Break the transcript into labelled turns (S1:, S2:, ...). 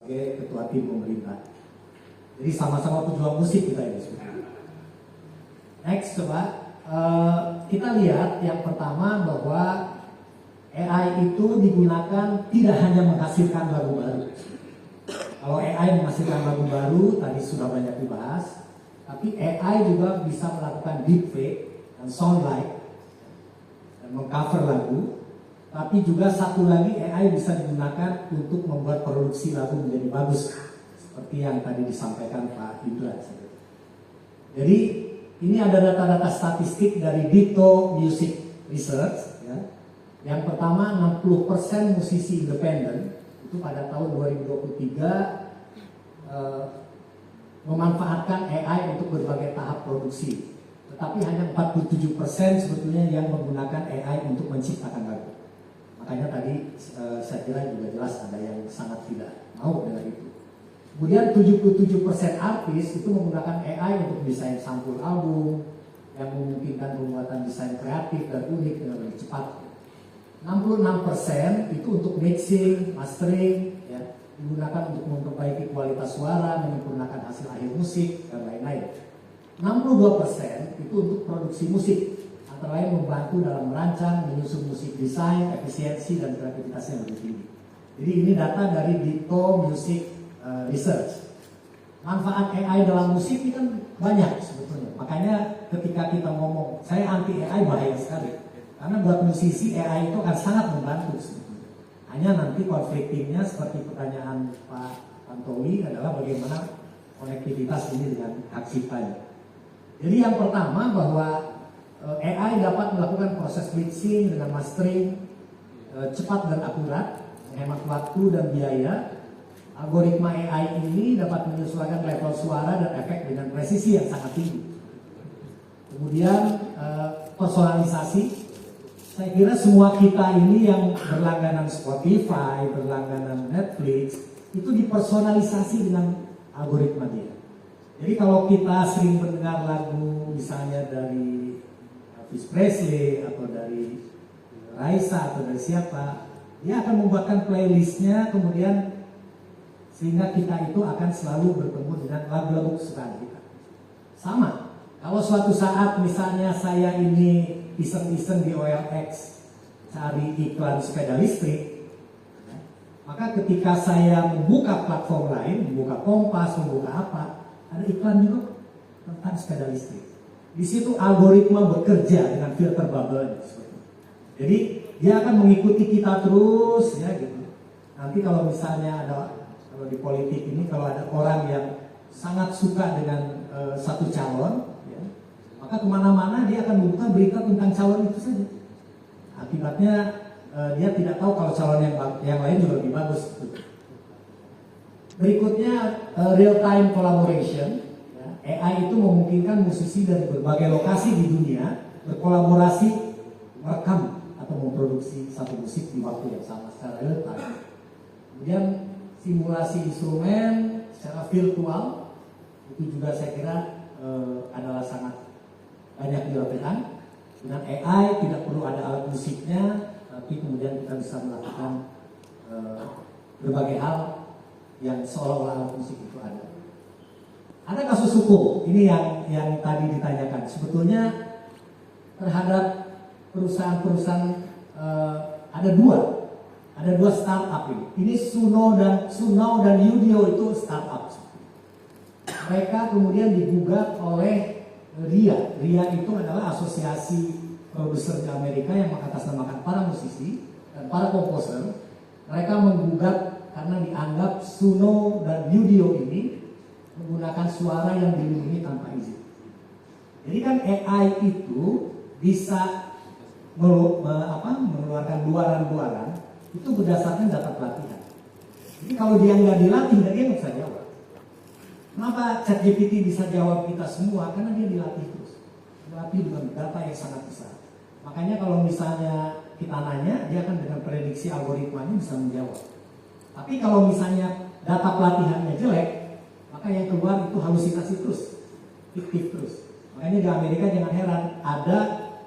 S1: sebagai ketua tim pemerintah. Jadi sama-sama pejuang musik kita ini sebenarnya. Next coba kita lihat yang pertama bahwa AI itu digunakan tidak hanya menghasilkan lagu baru. Kalau AI menghasilkan lagu baru tadi sudah banyak dibahas, tapi AI juga bisa melakukan deepfake dan soundbite dan mengcover lagu. Tapi juga satu lagi AI bisa digunakan untuk membuat produksi lagu menjadi bagus, seperti yang tadi disampaikan Pak Indra. Jadi ini ada data-data statistik dari Ditto Music Research. Ya. Yang pertama 60% musisi independen itu pada tahun 2023 memanfaatkan AI untuk berbagai tahap produksi. Tetapi hanya 47% sebetulnya yang menggunakan AI untuk menciptakan lagu. Makanya tadi saya kira juga jelas ada yang sangat tidak mau dengan itu. Kemudian 77% artis itu menggunakan AI untuk desain sampul album yang memungkinkan pembuatan desain kreatif dan unik dengan lebih cepat. 66% itu untuk mixing, mastering, ya, digunakan untuk memperbaiki kualitas suara, menyempurnakan hasil akhir musik, dan lain-lain. 62% itu untuk produksi musik, antara lain membantu dalam merancang, menyusun musik desain, efisiensi, dan kreativitas yang lebih tinggi. Jadi ini data dari Ditto Music Research. Manfaat AI dalam musik ini kan banyak sebetulnya. Makanya ketika kita ngomong, saya anti AI bahaya sekali. Karena buat musisi AI itu akan sangat membantu sebetulnya. Hanya nanti konfliktingnya seperti pertanyaan Pak Tantowi adalah bagaimana konektivitas ini dengan hak ciptanya. Jadi yang pertama bahwa AI dapat melakukan proses mixing dengan mastering cepat dan akurat, menghemat waktu dan biaya. Algoritma AI ini dapat menyesuaikan level suara dan efek dengan presisi yang sangat tinggi. Kemudian personalisasi, saya kira semua kita ini yang berlangganan Spotify, berlangganan Netflix, itu dipersonalisasi dengan algoritma dia. Jadi kalau kita sering mendengar lagu misalnya dari Elvis Presley atau dari Raisa atau dari siapa, dia akan membuatkan playlistnya kemudian sehingga kita itu akan selalu bertemu dengan lagu-lagu kesukaan kita. Sama, kalau suatu saat misalnya saya ini iseng-iseng di OLX cari iklan sepeda listrik, maka ketika saya membuka platform lain, membuka Kompas, membuka apa, ada iklan juga tentang sepeda listrik. Di situ algoritma bekerja dengan filter bubble. Jadi dia akan mengikuti kita terus, ya gitu. Nanti kalau misalnya kalau di politik ini kalau ada orang yang sangat suka dengan satu calon, ya, maka kemana-mana dia akan membuka berita tentang calon itu saja. Akibatnya dia tidak tahu kalau calon yang lain juga lebih bagus. Berikutnya real time collaboration. Ya, AI itu memungkinkan musisi dari berbagai lokasi di dunia berkolaborasi merekam atau memproduksi satu musik di waktu yang sama secara real time. Kemudian simulasi instrumen secara virtual itu juga saya kira adalah sangat banyak dilakukan. Dengan AI tidak perlu ada alat musiknya, tapi kemudian kita bisa melakukan berbagai hal yang seolah-olah alat musik itu ada. Ada kasus hukum ini yang tadi ditanyakan. Sebetulnya terhadap perusahaan-perusahaan ada dua startup ini. Ini Suno dan Yudio itu startup. Mereka kemudian digugat oleh RIA. RIA itu adalah asosiasi produser di Amerika yang mengatasnamakan para musisi dan para komposer. Mereka menggugat karena dianggap Suno dan Yudio ini menggunakan suara yang dilindungi tanpa izin. Jadi kan AI itu bisa mengeluarkan luaran-luaran itu berdasarkan data pelatihan. Jadi kalau dia nggak dilatih, dia nggak bisa jawab. Kenapa ChatGPT bisa jawab kita semua? Karena dia dilatih terus. Dilatih dengan data yang sangat besar. Makanya kalau misalnya kita nanya, dia akan dengan prediksi algoritmanya bisa menjawab. Tapi kalau misalnya data pelatihannya jelek, maka yang keluar itu halusinasi terus, fiktif terus. Makanya di Amerika jangan heran, ada